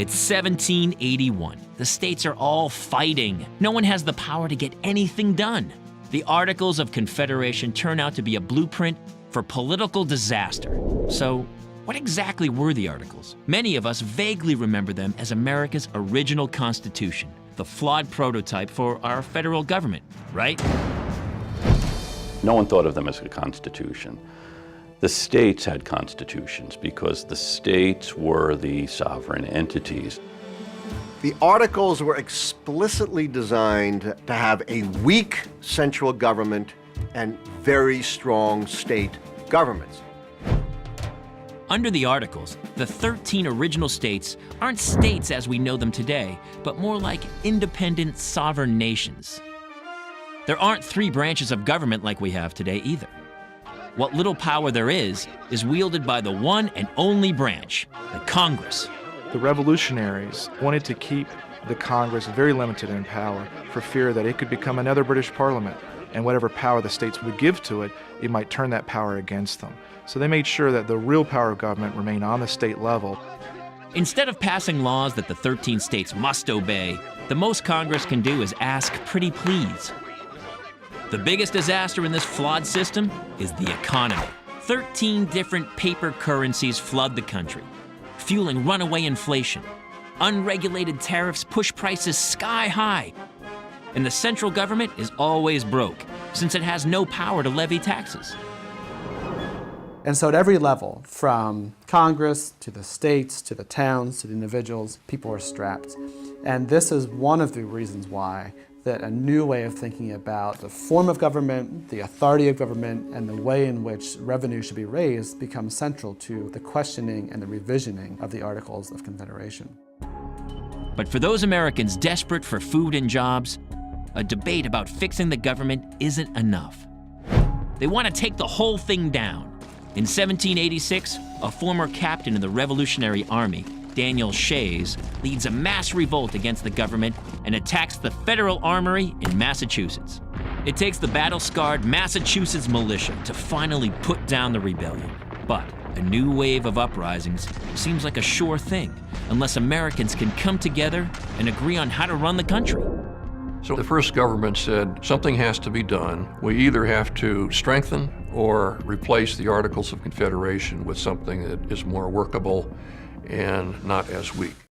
It's 1781. The states are all fighting. No one has the power to get anything done. The Articles of Confederation turn out to be a blueprint for political disaster. So, what exactly were the Articles? Many of us vaguely remember them as America's original Constitution, the flawed prototype for our federal government, right? No one thought of them as a constitution. The states had constitutions because the states were the sovereign entities. The Articles were explicitly designed to have a weak central government and very strong state governments. Under the Articles, the 13 original states aren't states as we know them today, but more like independent sovereign nations. There aren't 3 branches of government like we have today either. What little power there is wielded by the one and only branch, the Congress. The revolutionaries wanted to keep the Congress very limited in power for fear that it could become another British Parliament, and whatever power the states would give to it, it might turn that power against them. So they made sure that the real power of government remained on the state level. Instead of passing laws that the 13 states must obey, the most Congress can do is ask pretty please. The biggest disaster in this flawed system is the economy. 13 different paper currencies flood the country, fueling runaway inflation. Unregulated tariffs push prices sky high. And the central government is always broke, since it has no power to levy taxes. And so at every level, from Congress to the states, to the towns, to the individuals, people are strapped. And this is one of the reasons why that a new way of thinking about the form of government, the authority of government, and the way in which revenue should be raised becomes central to the questioning and the revisioning of the Articles of Confederation. But for those Americans desperate for food and jobs, a debate about fixing the government isn't enough. They want to take the whole thing down. In 1786, a former captain in the Revolutionary Army, Daniel Shays, leads a mass revolt against the government and attacks the Federal Armory in Massachusetts. It takes the battle-scarred Massachusetts militia to finally put down the rebellion. But a new wave of uprisings seems like a sure thing, unless Americans can come together and agree on how to run the country. So the first government said something has to be done. We either have to strengthen or replace the Articles of Confederation with something that is more workable and not as weak.